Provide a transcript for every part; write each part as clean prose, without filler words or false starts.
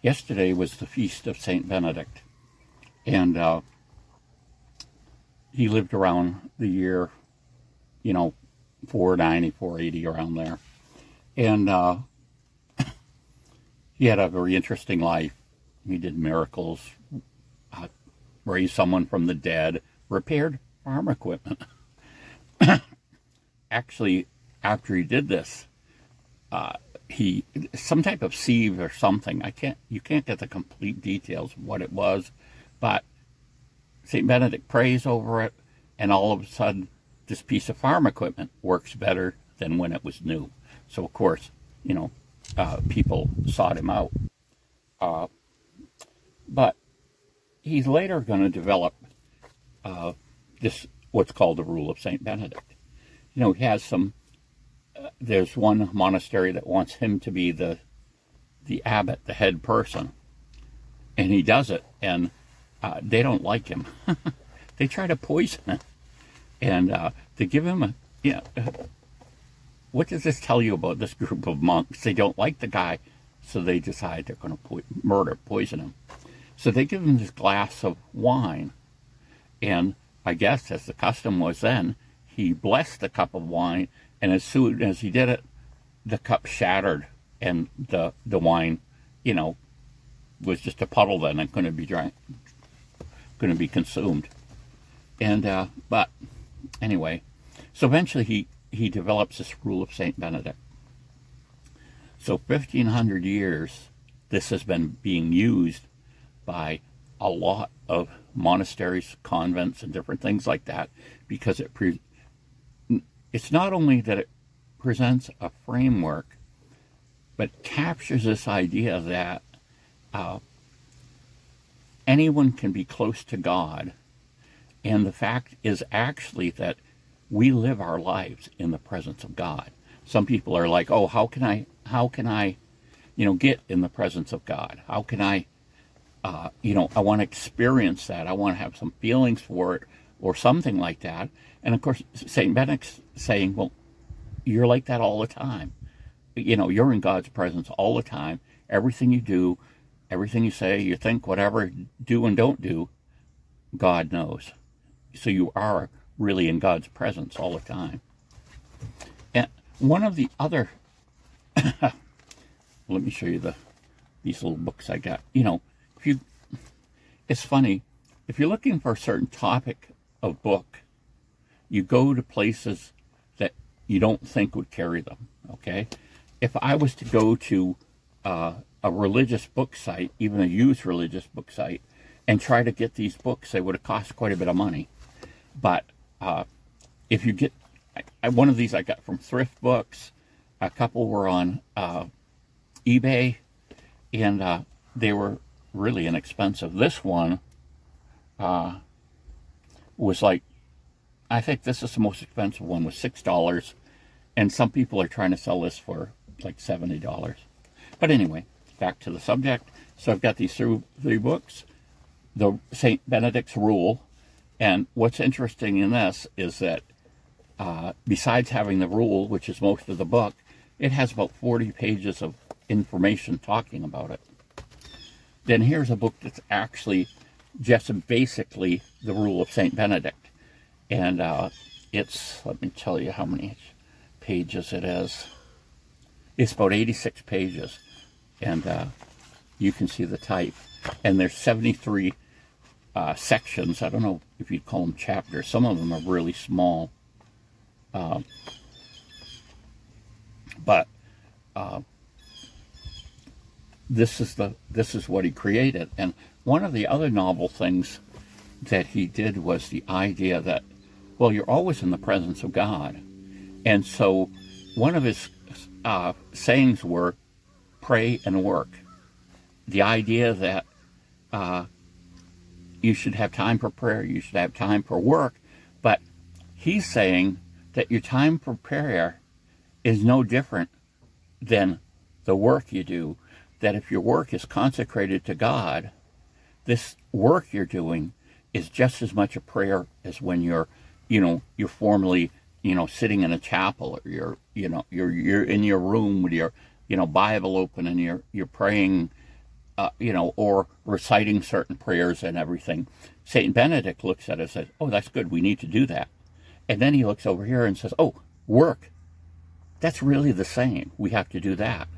Yesterday was the feast of Saint Benedict, and he lived around the year, 490, 480, around there. And he had a very interesting life. He did miracles, raised someone from the dead, repaired farm equipment. Actually, after he did this, he some type of sieve or something. You can't get the complete details of what it was, but Saint Benedict prays over it, and all of a sudden, this piece of farm equipment works better than when it was new. So of course, people sought him out. But he's later going to develop this what's called the Rule of Saint Benedict. He has some. There's one monastery that wants him to be the abbot, the head person, and he does it, and they don't like him. They try to poison him, and they give him what does this tell you about this group of monks? They don't like the guy, so they decide they're going to poison him. So they give him this glass of wine, and I guess, as the custom was then, he blessed the cup of wine, and as soon as he did it, the cup shattered, and the wine, was just a puddle then and couldn't be drank, couldn't be consumed. And but anyway, so eventually he develops this Rule of Saint Benedict. So 1,500 years, this has been being used by a lot of monasteries, convents, and different things like that, because it's not only that it presents a framework, but captures this idea that anyone can be close to God. And the fact is actually that we live our lives in the presence of God. Some people are like, oh, how can I, get in the presence of God? How can I want to experience that. I want to have some feelings for it or something like that. And of course, St. Benedict's saying, well, you're like that all the time. You're in God's presence all the time. Everything you do, everything you say, you think, whatever, do and don't do, God knows. So you are really in God's presence all the time. And one of the other, let me show you these little books I got. It's funny, if you're looking for a certain topic of book, you go to places that you don't think would carry them, okay? If I was to go to a religious book site, even a youth religious book site, and try to get these books, they would have cost quite a bit of money. But if you get, one of these I got from Thrift Books, a couple were on eBay, and they were really inexpensive. This one was like, I think this is the most expensive one, was $6, and some people are trying to sell this for like $70. But anyway, back to the subject. So I've got these three books, the Saint Benedict's Rule, and what's interesting in this is that besides having the rule, which is most of the book, it has about 40 pages of information talking about it. Then here's a book that's actually just basically the Rule of Saint Benedict. And it's, let me tell you how many pages it is. It's about 86 pages. And you can see the type. And there's 73 sections. I don't know if you'd call them chapters. Some of them are really small. But this is what he created. And one of the other novel things that he did was the idea that, well, you're always in the presence of God. And so one of his sayings were, pray and work. The idea that you should have time for prayer, you should have time for work, but he's saying that your time for prayer is no different than the work you do. That if your work is consecrated to God, this work you're doing is just as much a prayer as when you're formally, sitting in a chapel, or you're in your room with your, Bible open, and you're praying or reciting certain prayers and everything. Saint Benedict looks at it and says, oh, that's good, we need to do that. And then he looks over here and says, oh, work. That's really the same. We have to do that.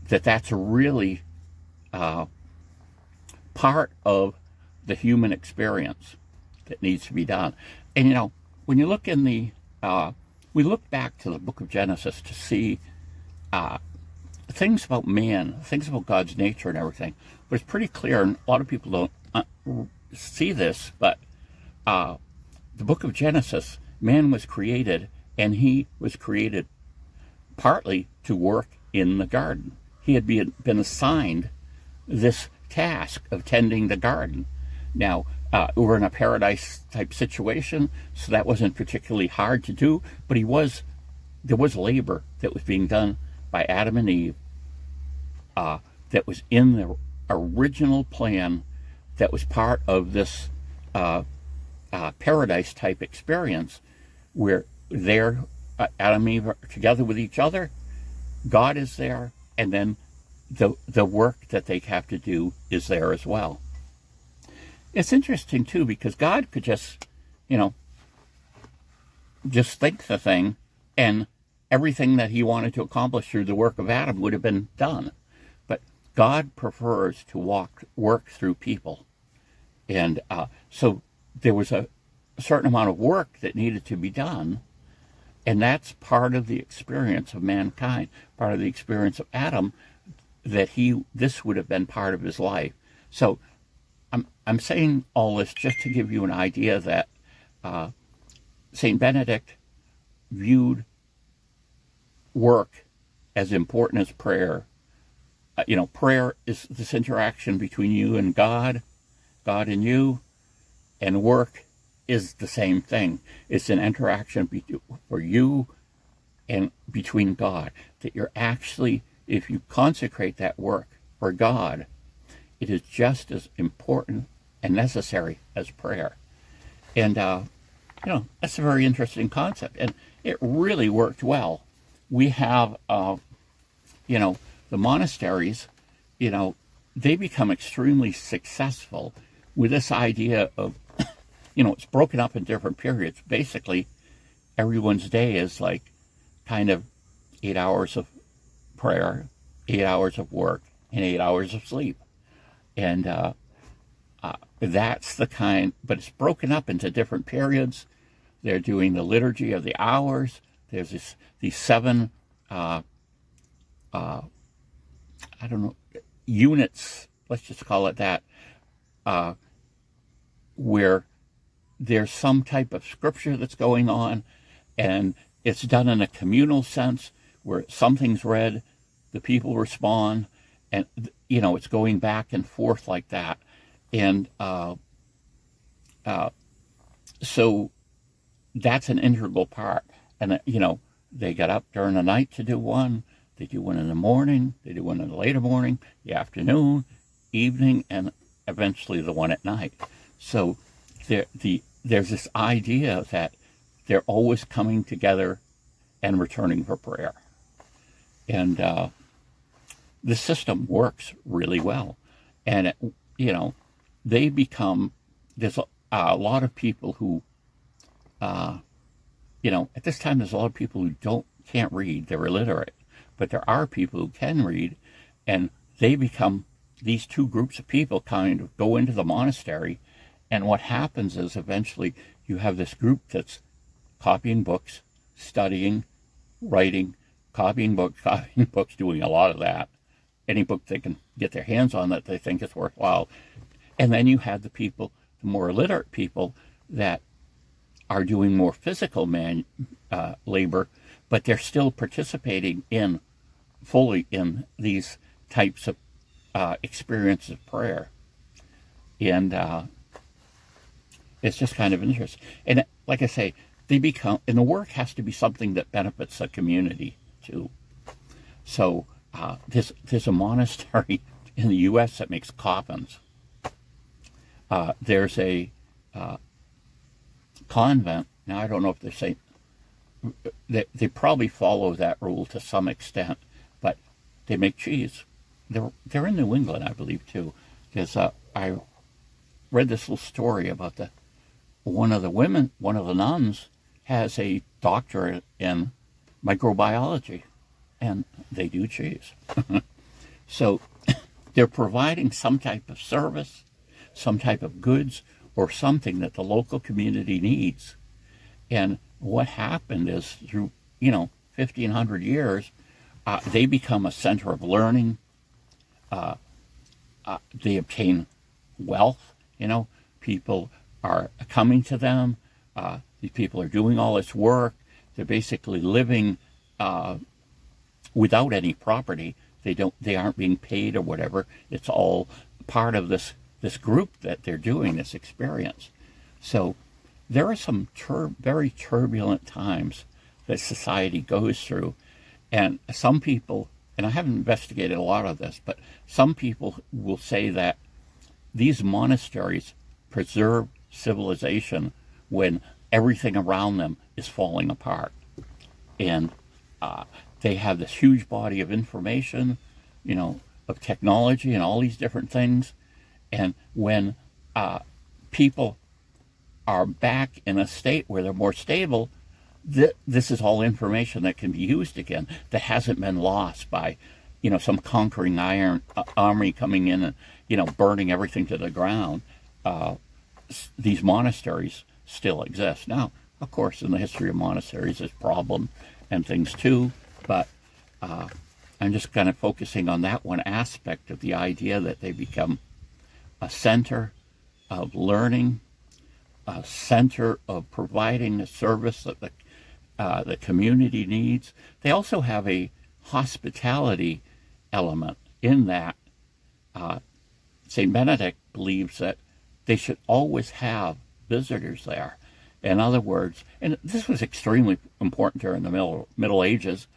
That's really part of the human experience that needs to be done. And, when you look in we look back to the book of Genesis to see things about man, things about God's nature and everything. But it's pretty clear, and a lot of people don't see this, but the book of Genesis, man was created, and he was created partly to work in the garden. He had been assigned this task of tending the garden. Now, we're in a paradise-type situation, so that wasn't particularly hard to do, but there was labor that was being done by Adam and Eve that was in the original plan, that was part of this paradise-type experience where Adam and Eve are together with each other, God is there, and then the work that they have to do is there as well. It's interesting, too, because God could just think the thing, and everything that he wanted to accomplish through the work of Adam would have been done. But God prefers to work through people. And so there was a certain amount of work that needed to be done, and that's part of the experience of mankind, part of the experience of Adam, that this would have been part of his life. So I'm saying all this just to give you an idea that Saint Benedict viewed work as important as prayer. Prayer is this interaction between you and God, God and you, and work is the same thing. It's an interaction for you and between God. That you're actually, if you consecrate that work for God, it is just as important and necessary as prayer. And, that's a very interesting concept. And it really worked well. We have, the monasteries, they become extremely successful with this idea of, it's broken up in different periods. Basically, everyone's day is like kind of 8 hours of prayer, 8 hours of work, and 8 hours of sleep. And that's the kind, but it's broken up into different periods. They're doing the liturgy of the hours. There's these 7, units, let's just call it that, where there's some type of scripture that's going on, and it's done in a communal sense, where something's read, the people respond, and, it's going back and forth like that. And so that's an integral part. And, they get up during the night to do one. They do one in the morning. They do one in the later morning, the afternoon, evening, and eventually the one at night. So there's this idea that they're always coming together and returning for prayer. And the system works really well. And, they become, there's a lot of people who, at this time there's a lot of people who can't read, they're illiterate. But there are people who can read, and they become, these two groups of people kind of go into the monastery, and what happens is eventually you have this group that's copying books, studying, writing, copying books, doing a lot of that. Any book they can get their hands on that they think is worthwhile. And then you have the people, the more illiterate people, that are doing more physical labor, but they're still participating fully in these types of experiences of prayer. And it's just kind of interesting. And like I say, and the work has to be something that benefits the community too. So there's a monastery in the U.S. that makes coffins. There's a convent. Now, I don't know if they probably follow that rule to some extent, but they make cheese. they're in New England, I believe, too. Because I read this little story about one of the nuns has a doctorate in microbiology, and they do cheese. So they're providing some type of service, some type of goods, or something that the local community needs. And what happened is, through 1,500 years, they become a center of learning. They obtain wealth. People are coming to them. These people are doing all this work. They're basically living without any property. They aren't being paid or whatever. It's all part of this group that they're doing this experience. So there are some very turbulent times that society goes through, and some people, and I haven't investigated a lot of this, but some people will say that these monasteries preserve civilization when everything around them is falling apart. And they have this huge body of information, of technology and all these different things. And when people are back in a state where they're more stable, this is all information that can be used again, that hasn't been lost by, some conquering army coming in and, burning everything to the ground. These monasteries still exist. Now, of course, in the history of monasteries, there's problems and things too, but I'm just kind of focusing on that one aspect of the idea that they become a center of learning, a center of providing the service that the community needs. They also have a hospitality element in that Saint Benedict believes that they should always have visitors there. In other words, and this was extremely important during the Middle Ages,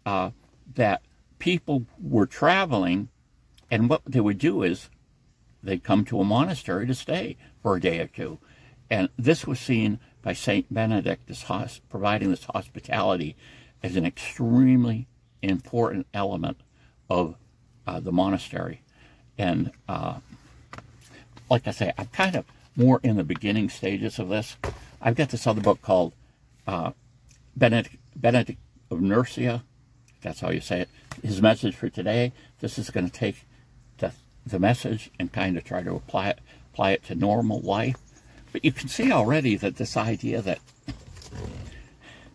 that people were traveling, and what they would do is they'd come to a monastery to stay for a day or two. And this was seen by Saint Benedict as providing this hospitality as an extremely important element of the monastery. And like I say, I'm kind of more in the beginning stages of this. I've got this other book called Benedict of Nursia. That's how you say it. His message for today. This is going to take the message and kind of try to apply it to normal life. But you can see already that this idea that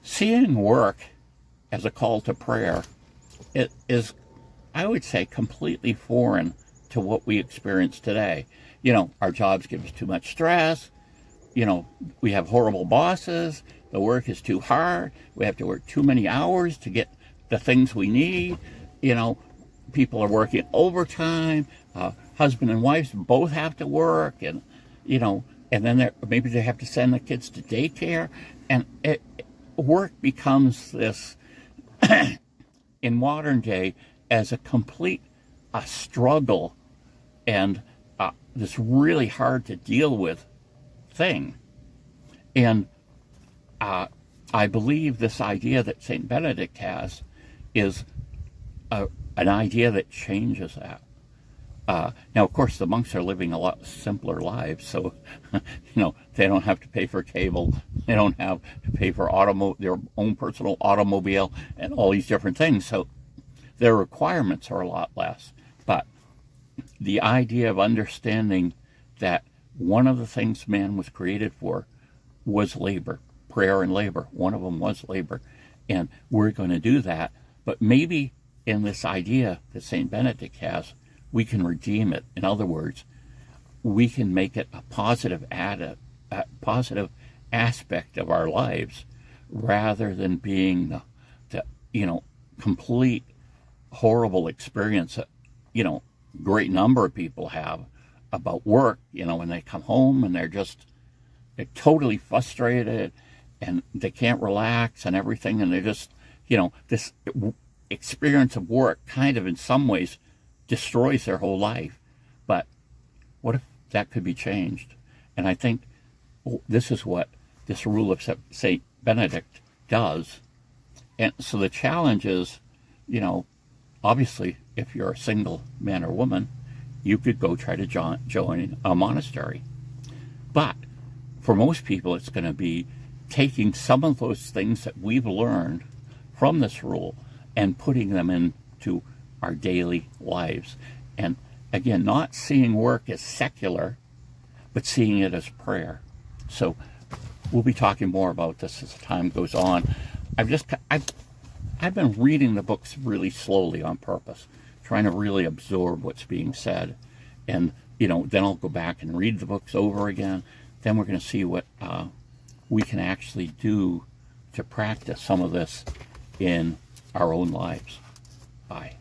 seeing work as a call to prayer, it is, I would say, completely foreign to what we experience today. Our jobs give us too much stress. We have horrible bosses. The work is too hard. We have to work too many hours to get the things we need. People are working overtime. Husband and wives both have to work, and and then maybe they have to send the kids to daycare, and work becomes this in modern day as a complete struggle and this really hard to deal with thing. And I believe this idea that Saint Benedict has is an idea that changes that. Now, of course, the monks are living a lot simpler lives, so they don't have to pay for cable, they don't have to pay for their own personal automobile, and all these different things. So their requirements are a lot less. But the idea of understanding that one of the things man was created for was labor, prayer and labor. One of them was labor, and we're going to do that. But maybe in this idea that Saint Benedict has, we can redeem it. In other words, we can make it a positive aspect of our lives, rather than being the complete horrible experience that great number of people have about work. When they come home and they're totally frustrated and they can't relax and everything, and they're just this experience of work kind of in some ways destroys their whole life. But what if that could be changed? And I think this is what this Rule of Saint Benedict does. And so the challenge is, obviously if you're a single man or woman, you could go try to join a monastery. But for most people, it's going to be taking some of those things that we've learned from this rule and putting them into our daily lives. And again, not seeing work as secular, but seeing it as prayer. So we'll be talking more about this as time goes on. I've been reading the books really slowly on purpose, trying to really absorb what's being said. And, you know, then I'll go back and read the books over again. Then we're going to see what we can actually do to practice some of this in our own lives. Bye.